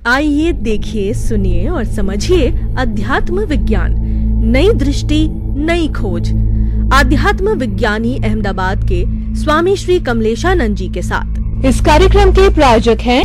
आइए देखिए, सुनिए और समझिए अध्यात्म विज्ञान, नई दृष्टि, नई खोज। आध्यात्म विज्ञानी अहमदाबाद के स्वामी श्री कमलेशानंद जी के साथ। इस कार्यक्रम के प्रायोजक हैं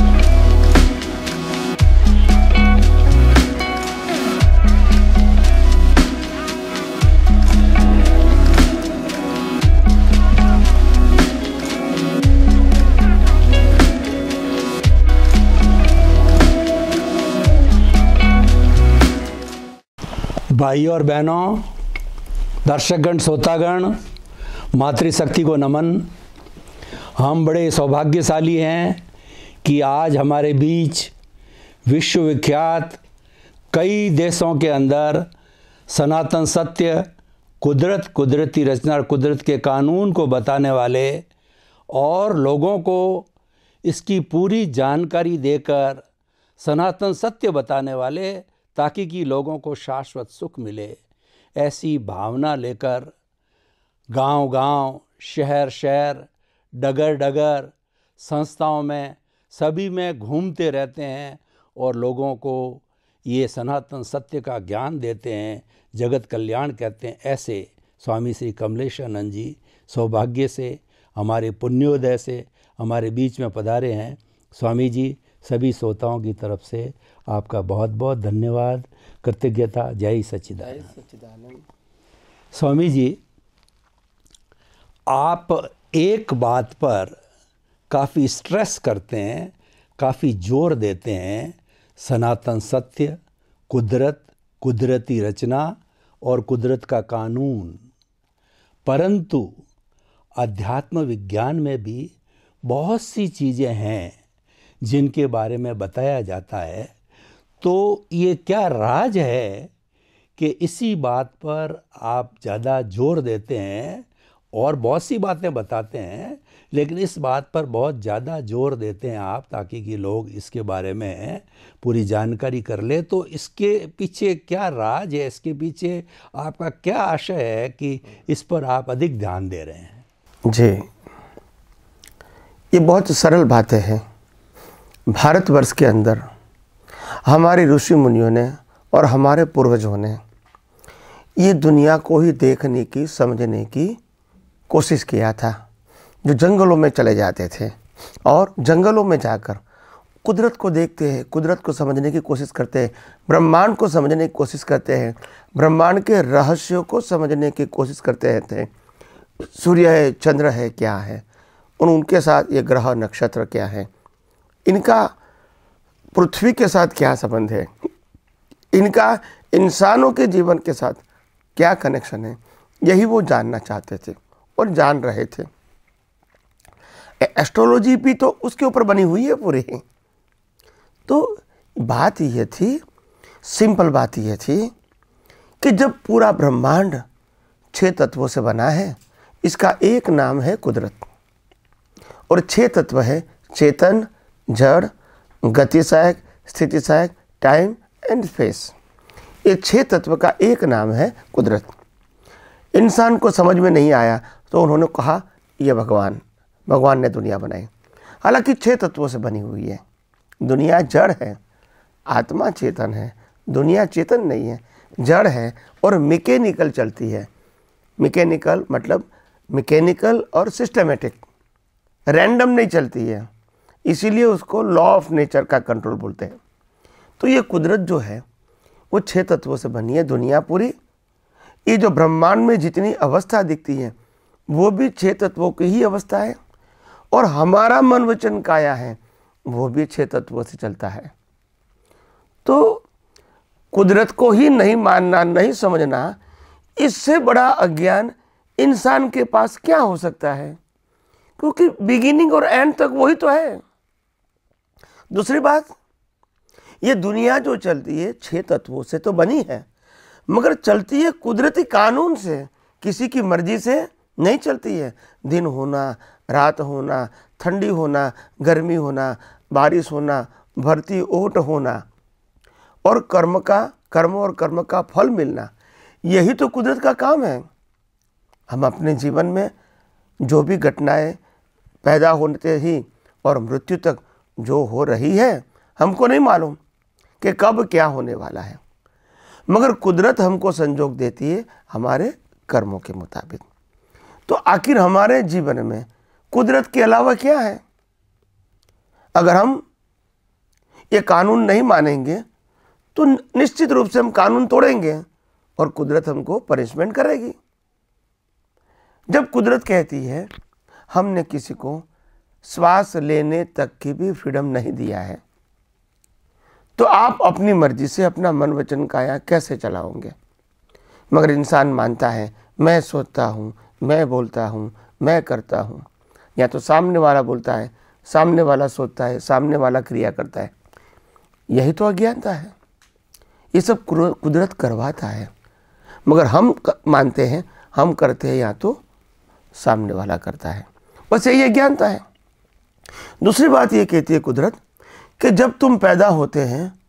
भाई और बहनों, दर्शकगण, श्रोतागण, मातृशक्ति को नमन। हम बड़े सौभाग्यशाली हैं कि आज हमारे बीच विश्वविख्यात कई देशों के अंदर सनातन सत्य, कुदरत, कुदरती रचना, कुदरत के कानून को बताने वाले और लोगों को इसकी पूरी जानकारी देकर सनातन सत्य बताने वाले, ताकि कि लोगों को शाश्वत सुख मिले, ऐसी भावना लेकर गांव-गांव, शहर-शहर, डगर-डगर, संस्थाओं में, सभी में घूमते रहते हैं और लोगों को ये सनातन सत्य का ज्ञान देते हैं, जगत कल्याण कहते हैं। ऐसे स्वामी श्री कमलेशानंद जी सौभाग्य से, हमारे पुण्योदय से हमारे बीच में पधारे हैं। स्वामी जी, सभी श्रोताओं की तरफ से आपका बहुत बहुत धन्यवाद, कृतज्ञता। जय सच्चिदानंद। स्वामी जी, आप एक बात पर काफ़ी स्ट्रेस करते हैं, काफ़ी जोर देते हैं, सनातन सत्य, कुदरत, कुदरती रचना और कुदरत का कानून। परंतु अध्यात्म विज्ञान में भी बहुत सी चीज़ें हैं जिनके बारे में बताया जाता है। तो ये क्या राज है कि इसी बात पर आप ज़्यादा जोर देते हैं और बहुत सी बातें बताते हैं, लेकिन इस बात पर बहुत ज़्यादा जोर देते हैं आप, ताकि कि लोग इसके बारे में पूरी जानकारी कर ले। तो इसके पीछे क्या राज है, इसके पीछे आपका क्या आशय है कि इस पर आप अधिक ध्यान दे रहे हैं? जी, ये बहुत सरल बातें हैं। भारतवर्ष के अंदर हमारे ऋषि मुनियों ने और हमारे पूर्वजों ने ये दुनिया को ही देखने की, समझने की कोशिश किया था। जो जंगलों में चले जाते थे और जंगलों में जाकर कुदरत को देखते हैं, कुदरत को समझने की कोशिश करते हैं, ब्रह्मांड को समझने की कोशिश करते हैं, ब्रह्मांड के रहस्यों को समझने की कोशिश करते थे। सूर्य है, चंद्र है, क्या है, उनके साथ ये ग्रह नक्षत्र क्या है, इनका पृथ्वी के साथ क्या संबंध है, इनका इंसानों के जीवन के साथ क्या कनेक्शन है, यही वो जानना चाहते थे और जान रहे थे। एस्ट्रोलॉजी भी तो उसके ऊपर बनी हुई है पूरी। तो बात ये थी, सिंपल बात ये थी कि जब पूरा ब्रह्मांड 6 तत्वों से बना है, इसका एक नाम है कुदरत, और 6 तत्व है चेतन, जड़, गति सहायक, स्थिति सहायक, टाइम एंड स्पेस। ये 6 तत्व का एक नाम है कुदरत। इंसान को समझ में नहीं आया तो उन्होंने कहा ये भगवान ने दुनिया बनाई। हालांकि 6 तत्वों से बनी हुई है। दुनिया जड़ है, आत्मा चेतन है। दुनिया चेतन नहीं है, जड़ है और मैकेनिकल चलती है। मैकेनिकल मतलब मैकेनिकल और सिस्टमेटिक, रैंडम नहीं चलती है, इसीलिए उसको लॉ ऑफ नेचर का कंट्रोल बोलते हैं। तो ये कुदरत जो है वो 6 तत्वों से बनी है दुनिया पूरी। ये जो ब्रह्मांड में जितनी अवस्था दिखती है वो भी 6 तत्वों की ही अवस्था है, और हमारा मन वचन काया है वो भी 6 तत्वों से चलता है। तो कुदरत को ही नहीं मानना, नहीं समझना, इससे बड़ा अज्ञान इंसान के पास क्या हो सकता है, क्योंकि बिगिनिंग और एंड तक वही तो है। दूसरी बात, ये दुनिया जो चलती है 6 तत्वों से तो बनी है, मगर चलती है कुदरती कानून से, किसी की मर्जी से नहीं चलती है। दिन होना, रात होना, ठंडी होना, गर्मी होना, बारिश होना, भरती ओट होना, और कर्म और कर्म का फल मिलना, यही तो कुदरत का काम है। हम अपने जीवन में जो भी घटनाएं पैदा होते ही और मृत्यु तक जो हो रही है हमको नहीं मालूम, कि कब क्या होने वाला है, मगर कुदरत हमको संजोग देती है हमारे कर्मों के मुताबिक। तो आखिर हमारे जीवन में कुदरत के अलावा क्या है? अगर हम ये कानून नहीं मानेंगे तो निश्चित रूप से हम कानून तोड़ेंगे और कुदरत हमको पनिशमेंट करेगी। जब कुदरत कहती है हमने किसी को श्वास लेने तक की भी फ्रीडम नहीं दिया है, तो आप अपनी मर्जी से अपना मन वचन काया कैसे चलाओगे? मगर इंसान मानता है मैं सोचता हूँ, मैं बोलता हूँ, मैं करता हूँ। या तो सामने वाला बोलता है, सामने वाला सोचता है, सामने वाला क्रिया करता है। यही तो अज्ञानता है। ये सब कुदरत करवाता है, मगर हम मानते हैं हम करते हैं या तो सामने वाला करता है। बस यही अज्ञानता है। दूसरी बात ये कहती है कुदरत कि जब तुम पैदा होते हैं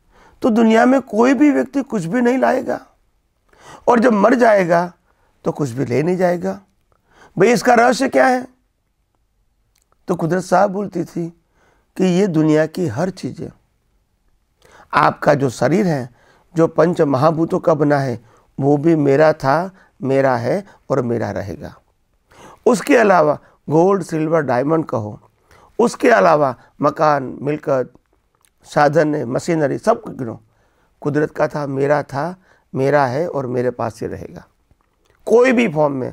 तो दुनिया में कोई भी व्यक्ति कुछ भी नहीं लाएगा, और जब मर जाएगा तो कुछ भी ले नहीं जाएगा। भाई इसका रहस्य क्या है? तो कुदरत साहब बोलती थी कि ये दुनिया की हर चीज़ें, आपका जो शरीर है जो पंच महाभूतों का बना है वो भी मेरा था, मेरा है और मेरा रहेगा। उसके अलावा गोल्ड सिल्वर डायमंड कहो, उसके अलावा मकान मिलकत साधन मशीनरी सब गिनो, कुदरत का था, मेरा है और मेरे पास ही रहेगा। कोई भी फॉर्म में,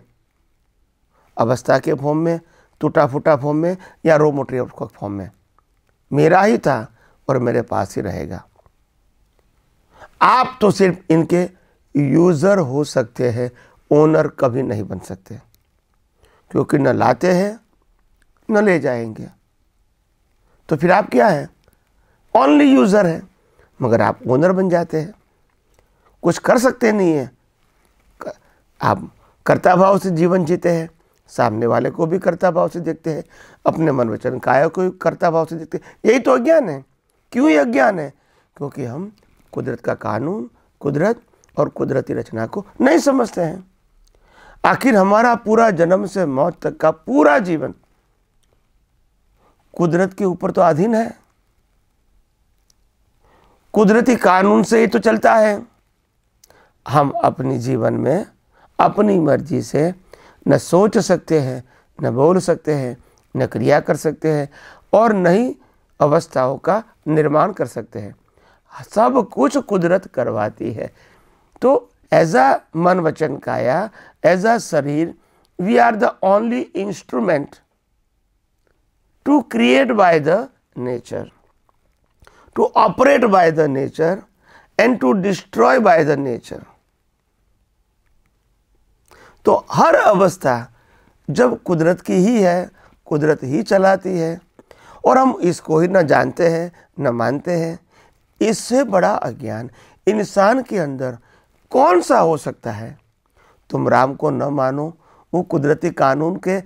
अवस्था के फॉर्म में, टूटा फूटा फॉर्म में या रॉ मटेरियल फॉर्म में, मेरा ही था और मेरे पास ही रहेगा। आप तो सिर्फ इनके यूज़र हो सकते हैं, ओनर कभी नहीं बन सकते, क्योंकि न लाते हैं न ले जाएंगे। तो फिर आप क्या हैं? ओनली यूज़र है, मगर आप ओनर बन जाते हैं। कुछ कर सकते नहीं हैं, आप कर्ता भाव से जीवन जीते हैं, सामने वाले को भी कर्ता भाव से देखते हैं, अपने मन वचन काया को भी कर्ता भाव से देखते हैं। यही तो अज्ञान है। क्यों ये अज्ञान है? क्योंकि हम कुदरत का कानून, कुदरत और कुदरती रचना को नहीं समझते हैं। आखिर हमारा पूरा जन्म से मौत तक का पूरा जीवन कुदरत के ऊपर तो अधीन है, कुदरती कानून से ही तो चलता है। हम अपने जीवन में अपनी मर्जी से न सोच सकते हैं, न बोल सकते हैं, न क्रिया कर सकते हैं और न ही अवस्थाओं का निर्माण कर सकते हैं। सब कुछ कुदरत करवाती है। तो एज अ मन वचन काया, एज अ शरीर, we are the only instrument to create by the nature, to operate by the nature and to destroy by the nature. तो हर अवस्था जब कुदरत की ही है, कुदरत ही चलाती है, और हम इसको ही न जानते हैं न मानते हैं। इससे बड़ा अज्ञान इंसान के अंदर कौन सा हो सकता है? तुम राम को न मानो, वो कुदरती कानून के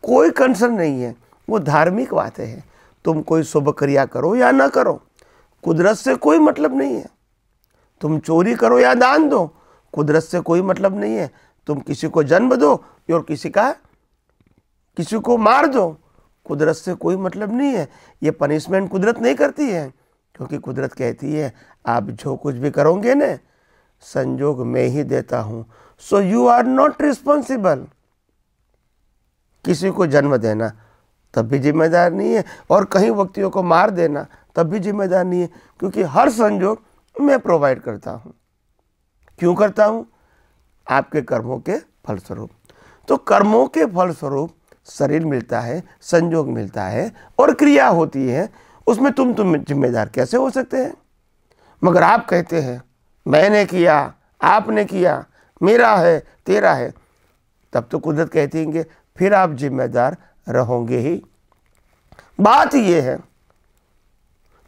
कोई कंसर्न नहीं है, वो धार्मिक बातें हैं। तुम कोई शुभ क्रिया करो या ना करो, कुदरत से कोई मतलब नहीं है। तुम चोरी करो या दान दो, कुदरत से कोई मतलब नहीं है। तुम किसी को जन्म दो और किसी को मार दो, कुदरत से कोई मतलब नहीं है। ये पनिशमेंट कुदरत नहीं करती है, क्योंकि कुदरत कहती है आप जो कुछ भी करोगे न, संजोग मैं ही देता हूँ। So you are not responsible. किसी को जन्म देना तब भी जिम्मेदार नहीं है, और कहीं व्यक्तियों को मार देना तब भी जिम्मेदार नहीं है, क्योंकि हर संजोग मैं प्रोवाइड करता हूँ। क्यों करता हूँ? आपके कर्मों के फलस्वरूप। तो कर्मों के फलस्वरूप शरीर मिलता है, संजोग मिलता है और क्रिया होती है। उसमें तुम जिम्मेदार कैसे हो सकते हैं? मगर आप कहते हैं मैंने किया, आपने किया, मेरा है, तेरा है, तब तो कुदरत कहती है फिर आप जिम्मेदार रहोगे ही। बात ये है।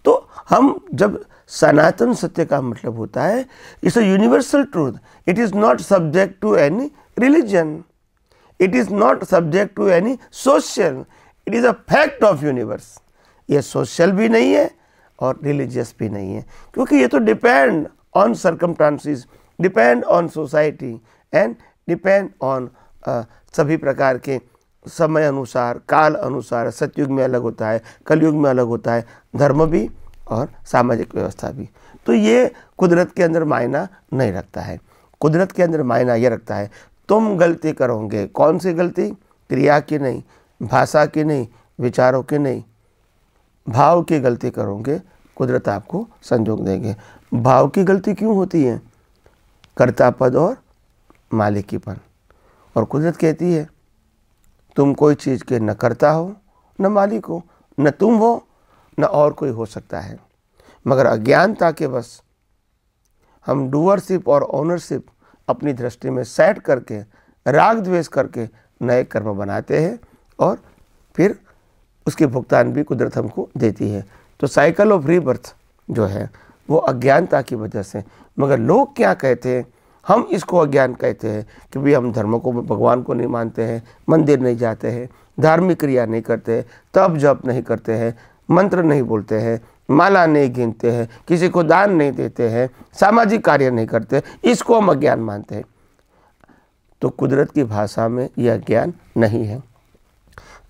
तो हम जब सनातन सत्य का मतलब होता है it's a universal truth, it is not subject to any religion, it is not subject to any social, it is a fact of universe. ये सोशल भी नहीं है और रिलीजियस भी नहीं है, क्योंकि ये तो depend on circumstances, depend on society and depend on सभी प्रकार के समय अनुसार, काल अनुसार। सतयुग में अलग होता है, कलयुग में अलग होता है, धर्म भी और सामाजिक व्यवस्था भी। तो ये कुदरत के अंदर मायना नहीं रखता है। कुदरत के अंदर मायना ये रखता है तुम गलती करोगे, कौन सी गलती? क्रिया की नहीं, भाषा की नहीं, विचारों की नहीं, भाव की गलती करोगे, कुदरत आपको संजोग देंगे। भाव की गलती क्यों होती है? कर्तापद और मालिकीपन। और कुदरत कहती है तुम कोई चीज़ के न कर्ता हो न मालिक हो, न तुम हो न और कोई हो सकता है। मगर अज्ञानता के बस हम डूअरशिप और ओनरशिप अपनी दृष्टि में सेट करके, राग द्वेष करके नए कर्म बनाते हैं और फिर उसके भुगतान भी कुदरत हमको देती है। तो साइकिल ऑफ रीबर्थ जो है वो अज्ञानता की वजह से। मगर लोग क्या कहते हैं? हम इसको अज्ञान कहते हैं कि भाई हम धर्म को, भगवान को नहीं मानते हैं, मंदिर नहीं जाते हैं, धार्मिक क्रिया नहीं करते, तप जप नहीं करते हैं, मंत्र नहीं बोलते हैं, माला नहीं गिनते हैं, किसी को दान नहीं देते हैं, सामाजिक कार्य नहीं करते, इसको हम अज्ञान मानते हैं। तो कुदरत की भाषा में यह अज्ञान नहीं है।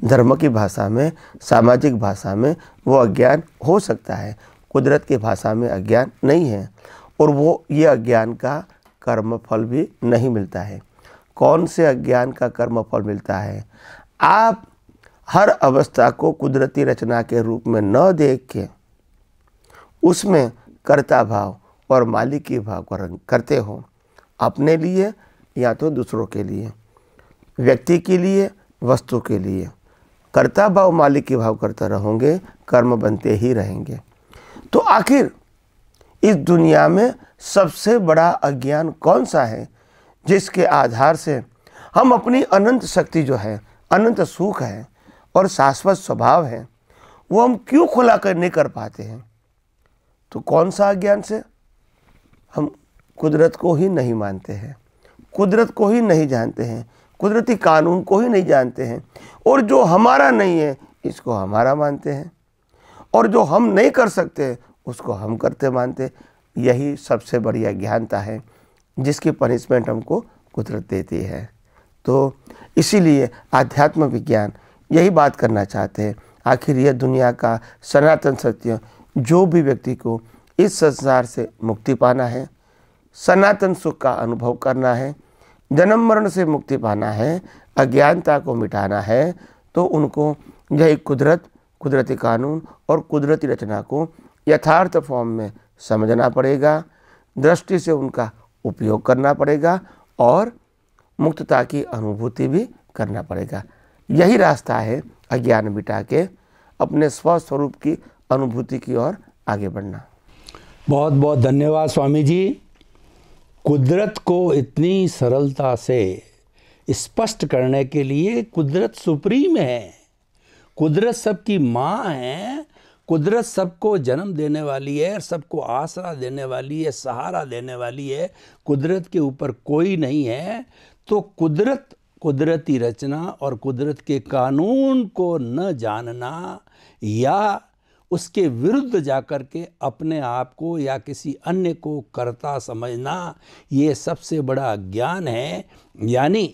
धर्म की भाषा में, सामाजिक भाषा में वो अज्ञान हो सकता है, कुदरत की भाषा में अज्ञान नहीं है। और वो ये अज्ञान का कर्म फल भी नहीं मिलता है। कौन से अज्ञान का कर्म फल मिलता है? आप हर अवस्था को कुदरती रचना के रूप में न देख के उसमें कर्ता भाव और मालिकी भाव करते हो, अपने लिए या तो दूसरों के लिए, व्यक्ति के लिए, वस्तु के लिए। कर्ता भाव मालिकी भाव करते रहोगे, कर्म बनते ही रहेंगे। तो आखिर इस दुनिया में सबसे बड़ा अज्ञान कौन सा है जिसके आधार से हम अपनी अनंत शक्ति जो है, अनंत सुख है और शाश्वत स्वभाव है, वो हम क्यों खुला कर नहीं कर पाते हैं? तो कौन सा अज्ञान से? हम कुदरत को ही नहीं मानते हैं, कुदरत को ही नहीं जानते हैं, कुदरती कानून को ही नहीं जानते हैं, और जो हमारा नहीं है इसको हमारा मानते हैं, और जो हम नहीं कर सकते उसको हम करते मानते। यही सबसे बड़ी अज्ञानता है जिसकी पनिशमेंट हमको कुदरत देती है। तो इसीलिए आध्यात्म विज्ञान यही बात करना चाहते हैं, आखिर यह दुनिया का सनातन सत्य, जो भी व्यक्ति को इस संसार से मुक्ति पाना है, सनातन सुख का अनुभव करना है, जन्म मरण से मुक्ति पाना है, अज्ञानता को मिटाना है, तो उनको यही कुदरत, कुदरती कानून और कुदरती रचना को यथार्थ फॉर्म में समझना पड़ेगा, दृष्टि से उनका उपयोग करना पड़ेगा और मुक्तता की अनुभूति भी करना पड़ेगा। यही रास्ता है अज्ञान मिटा के अपने स्वस्वरूप की अनुभूति की ओर आगे बढ़ना। बहुत बहुत धन्यवाद स्वामी जी। कुदरत को इतनी सरलता से स्पष्ट करने के लिए, कुदरत सुप्रीम है, कुदरत सबकी माँ है, कुदरत सबको जन्म देने वाली है, सबको आसरा देने वाली है, सहारा देने वाली है, कुदरत के ऊपर कोई नहीं है। तो कुदरत, कुदरती रचना और कुदरत के कानून को न जानना या उसके विरुद्ध जाकर के अपने आप को या किसी अन्य को कर्ता समझना, ये सबसे बड़ा ज्ञान है। यानी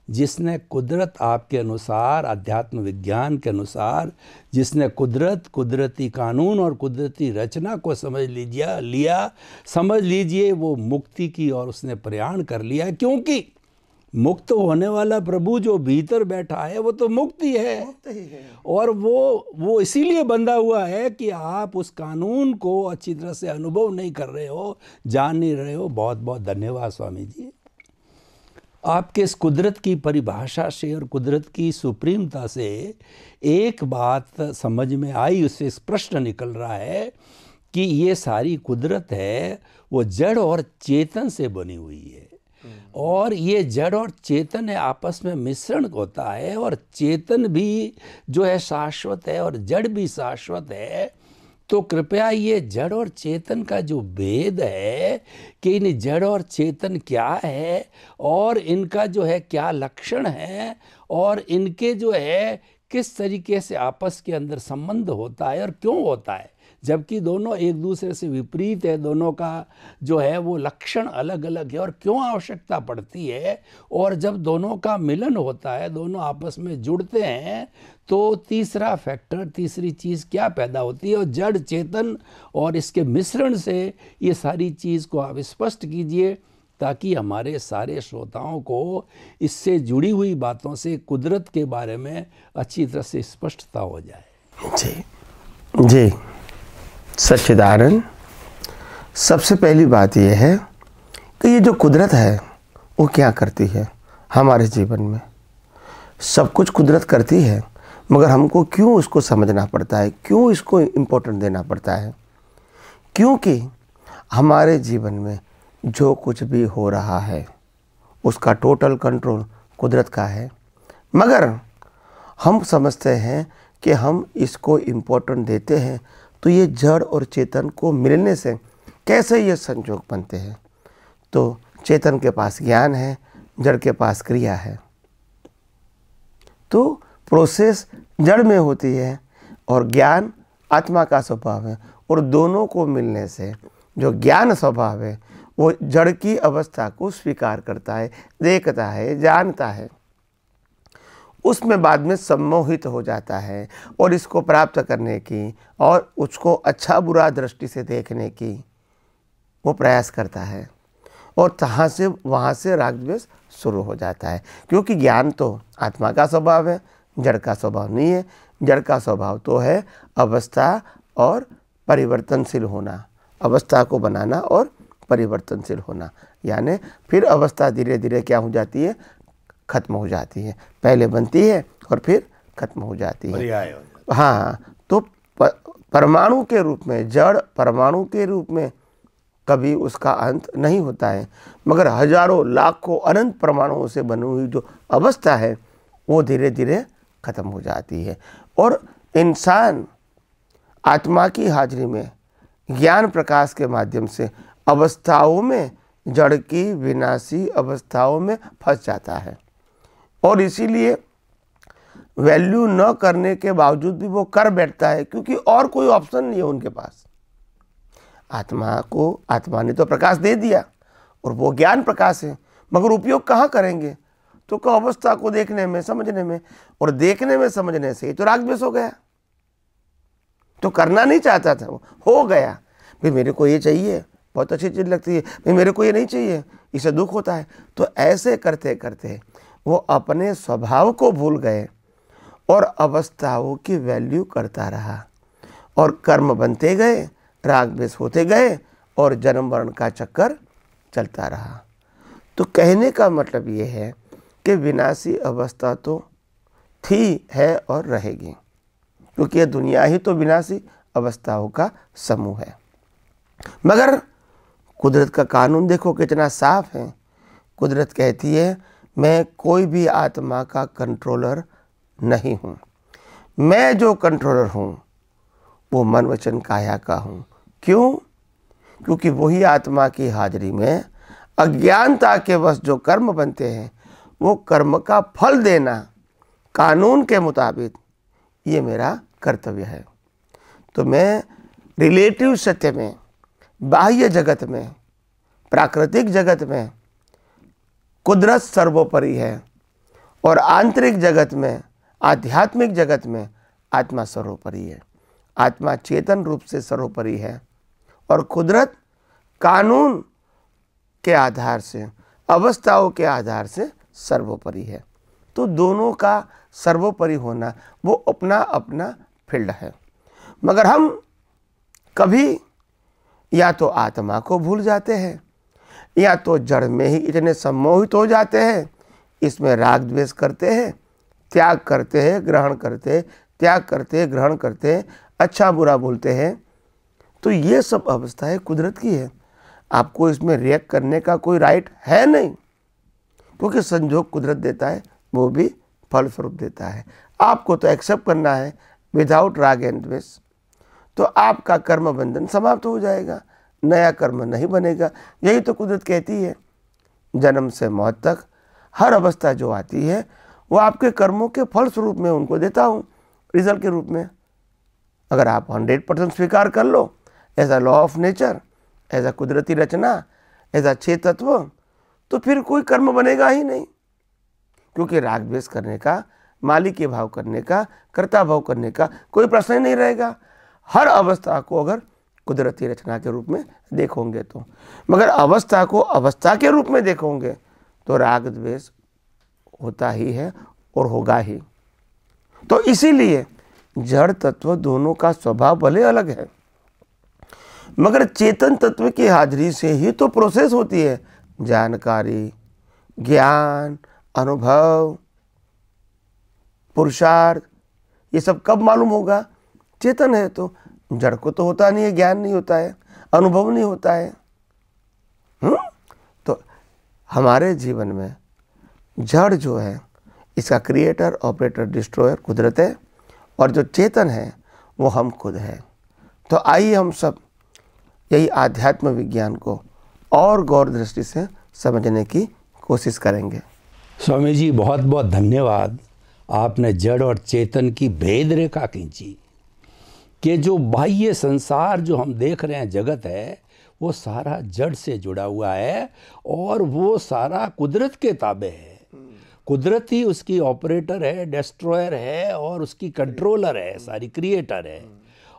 जिसने कुदरत आपके अनुसार, अध्यात्म विज्ञान के अनुसार, जिसने कुदरत, कुदरती कानून और कुदरती रचना को समझ समझ लीजिए वो मुक्ति की ओर उसने प्रयाण कर लिया। क्योंकि मुक्त होने वाला प्रभु जो भीतर बैठा है वो तो मुक्ति है, और वो इसीलिए बंधा हुआ है कि आप उस कानून को अच्छी तरह से अनुभव नहीं कर रहे हो, जान नहीं रहे हो। बहुत बहुत धन्यवाद स्वामी जी। आपके इस कुदरत की परिभाषा से और कुदरत की सुप्रीमता से एक बात समझ में आई, उससे इस प्रश्न निकल रहा है कि ये सारी कुदरत है वो जड़ और चेतन से बनी हुई है, और ये जड़ और चेतन है आपस में मिश्रण होता है, और चेतन भी जो है शाश्वत है और जड़ भी शाश्वत है। तो कृपया ये जड़ और चेतन का जो भेद है कि इन जड़ और चेतन क्या है और इनका जो है क्या लक्षण है और इनके जो है किस तरीके से आपस के अंदर संबंध होता है और क्यों होता है, जबकि दोनों एक दूसरे से विपरीत है, दोनों का जो है वो लक्षण अलग अलग है। और क्यों आवश्यकता पड़ती है, और जब दोनों का मिलन होता है, दोनों आपस में जुड़ते हैं, तो तीसरा फैक्टर, तीसरी चीज़ क्या पैदा होती है, और जड़ चेतन और इसके मिश्रण से ये सारी चीज़ को आप स्पष्ट कीजिए, ताकि हमारे सारे श्रोताओं को इससे जुड़ी हुई बातों से, कुदरत के बारे में अच्छी तरह से स्पष्टता हो जाए। जी जी, सच्चिदानंद, सबसे पहली बात यह है कि ये जो कुदरत है वो क्या करती है हमारे जीवन में। सब कुछ कुदरत करती है, मगर हमको क्यों उसको समझना पड़ता है, क्यों इसको इम्पोर्टेंट देना पड़ता है? क्योंकि हमारे जीवन में जो कुछ भी हो रहा है उसका टोटल कंट्रोल कुदरत का है, मगर हम समझते हैं कि हम इसको इम्पोर्टेंट देते हैं। तो ये जड़ और चेतन को मिलने से कैसे ये संयोग बनते हैं? तो चेतन के पास ज्ञान है, जड़ के पास क्रिया है। तो प्रोसेस जड़ में होती है और ज्ञान आत्मा का स्वभाव है, और दोनों को मिलने से जो ज्ञान स्वभाव है वो जड़ की अवस्था को स्वीकार करता है, देखता है, जानता है, उसमें बाद में सम्मोहित हो जाता है, और इसको प्राप्त करने की और उसको अच्छा बुरा दृष्टि से देखने की वो प्रयास करता है, और वहाँ से राग द्वेष शुरू हो जाता है। क्योंकि ज्ञान तो आत्मा का स्वभाव है, जड़ का स्वभाव नहीं है। जड़ का स्वभाव तो है अवस्था और परिवर्तनशील होना, अवस्था को बनाना और परिवर्तनशील होना। यानी फिर अवस्था धीरे धीरे क्या हो जाती है, खत्म हो जाती है। पहले बनती है और फिर खत्म हो जाती है। हाँ, तो परमाणु के रूप में, जड़ परमाणु के रूप में कभी उसका अंत नहीं होता है, मगर हजारों लाखों अनंत परमाणुओं से बनी हुई जो अवस्था है वो धीरे धीरे खत्म हो जाती है। और इंसान आत्मा की हाजिरी में ज्ञान प्रकाश के माध्यम से अवस्थाओं में, जड़ की विनाशी अवस्थाओं में फंस जाता है, और इसीलिए वैल्यू न करने के बावजूद भी वो कर बैठता है, क्योंकि और कोई ऑप्शन नहीं है उनके पास। आत्मा ने तो प्रकाश दे दिया और वो ज्ञान प्रकाश है, मगर उपयोग कहाँ करेंगे? तो अवस्था को देखने में, समझने में, और देखने में समझने से ही तो राग द्वेष हो गया। तो करना नहीं चाहता था, वो हो गया। भाई मेरे को ये चाहिए, बहुत अच्छी चीज़ लगती है, भाई मेरे को ये नहीं चाहिए, इससे दुख होता है। तो ऐसे करते करते वो अपने स्वभाव को भूल गए और अवस्थाओं की वैल्यू करता रहा, और कर्म बनते गए, राग द्वेष होते गए, और जन्म मरण का चक्कर चलता रहा। तो कहने का मतलब ये है कि विनाशी अवस्था तो थी, है और रहेगी, क्योंकि यह दुनिया ही तो विनाशी अवस्थाओं का समूह है। मगर कुदरत का कानून देखो कितना साफ है। कुदरत कहती है मैं कोई भी आत्मा का कंट्रोलर नहीं हूँ, मैं जो कंट्रोलर हूँ वो मन वचन काया का हूँ। क्यों? क्योंकि वही आत्मा की हाजिरी में अज्ञानता के वश जो कर्म बनते हैं वो कर्म का फल देना कानून के मुताबिक ये मेरा कर्तव्य है। तो मैं रिलेटिव सत्य में, बाह्य जगत में, प्राकृतिक जगत में कुदरत सर्वोपरि है, और आंतरिक जगत में, आध्यात्मिक जगत में आत्मा सर्वोपरि है। आत्मा चेतन रूप से सर्वोपरि है, और कुदरत कानून के आधार से, अवस्थाओं के आधार से सर्वोपरि है। तो दोनों का सर्वोपरि होना वो अपना अपना फील्ड है। मगर हम कभी या तो आत्मा को भूल जाते हैं, या तो जड़ में ही इतने सम्मोहित हो जाते हैं, इसमें राग द्वेष करते हैं, त्याग करते हैं, ग्रहण करते हैं, त्याग करते हैं, ग्रहण करते हैं, अच्छा बुरा बोलते हैं। तो ये सब अवस्थाएं कुदरत की है, आपको इसमें रिएक्ट करने का कोई राइट है नहीं, क्योंकि संजोग कुदरत देता है, वो भी फलस्वरूप देता है। आपको तो एक्सेप्ट करना है विदाउट राग एंड द्वेष, तो आपका कर्म बंधन समाप्त हो जाएगा, नया कर्म नहीं बनेगा। यही तो कुदरत कहती है, जन्म से मौत तक हर अवस्था जो आती है वो आपके कर्मों के फल स्वरूप में उनको देता हूँ, रिजल्ट के रूप में। अगर आप 100% स्वीकार कर लो as a law of nature, as a कुदरती रचना, एज अ 6 तत्व, तो फिर कोई कर्म बनेगा ही नहीं, क्योंकि राग द्वेष करने का, मालिक के भाव करने का, कर्ता भाव करने का कोई प्रश्न ही नहीं रहेगा। हर अवस्था को अगर कुदरती रचना के रूप में देखोगे तो, मगर अवस्था को अवस्था के रूप में देखोगे तो राग द्वेष होता ही है और होगा ही। तो इसीलिए जड़ तत्व दोनों का स्वभाव भले अलग है, मगर चेतन तत्व की हाजिरी से ही तो प्रोसेस होती है। जानकारी, ज्ञान, अनुभव, पुरुषार्थ, ये सब कब मालूम होगा? चेतन है तो। जड़ को तो होता नहीं है, ज्ञान नहीं होता है, अनुभव नहीं होता है। तो हमारे जीवन में जड़ जो है इसका क्रिएटर, ऑपरेटर, डिस्ट्रॉयर कुदरत है, और जो चेतन है वो हम खुद हैं। तो आइए हम सब यही आध्यात्म विज्ञान को और गौर दृष्टि से समझने की कोशिश करेंगे। स्वामी जी बहुत बहुत धन्यवाद। आपने जड़ और चेतन की भेद रेखा खींची कि जो बाह्य संसार जो हम देख रहे हैं, जगत है, वो सारा जड़ से जुड़ा हुआ है और वो सारा कुदरत के ताबे है। कुदरत ही उसकी ऑपरेटर है, डिस्ट्रॉयर है और उसकी कंट्रोलर है, सारी क्रिएटर है।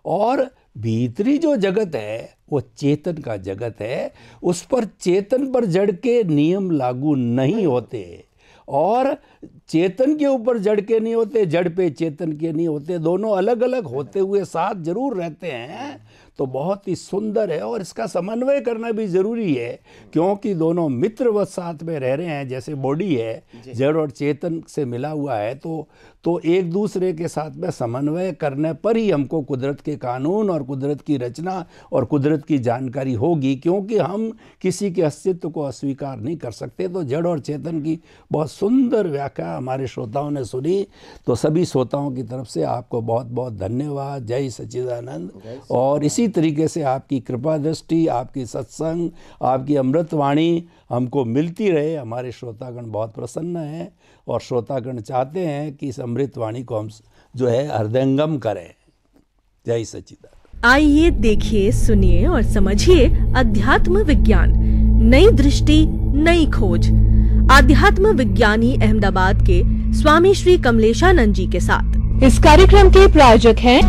और भीतरी जो जगत है वो चेतन का जगत है, उस पर चेतन पर जड़ के नियम लागू नहीं होते, और चेतन के ऊपर जड़ के नहीं होते, जड़ पे चेतन के नहीं होते, दोनों अलग अलग होते हुए साथ जरूर रहते हैं। तो बहुत ही सुंदर है और इसका समन्वय करना भी ज़रूरी है, क्योंकि दोनों मित्रवत साथ में रह रहे हैं। जैसे बॉडी है जड़ और चेतन से मिला हुआ है, तो एक दूसरे के साथ में समन्वय करने पर ही हमको कुदरत के कानून और कुदरत की रचना और कुदरत की जानकारी होगी, क्योंकि हम किसी के अस्तित्व को अस्वीकार नहीं कर सकते। तो जड़ और चेतन की बहुत सुंदर व्याख्या हमारे श्रोताओं ने सुनी। तो सभी श्रोताओं की तरफ से आपको बहुत बहुत धन्यवाद। जय सच्चिदानंद। और इसी तरीके से आपकी कृपा दृष्टि, आपकी सत्संग, आपकी अमृतवाणी हमको मिलती रहे। हमारे श्रोतागण बहुत प्रसन्न हैं और श्रोतागण चाहते हैं कि इस अमृतवाणी को हम जो है हृदयंगम करें। जय सच्चिदानंद। आइए देखिए, सुनिए और समझिए अध्यात्म विज्ञान, नई दृष्टि, नई खोज। आध्यात्म विज्ञानी अहमदाबाद के स्वामी श्री कमलेशानंद जी के साथ। इस कार्यक्रम के प्रायोजक हैं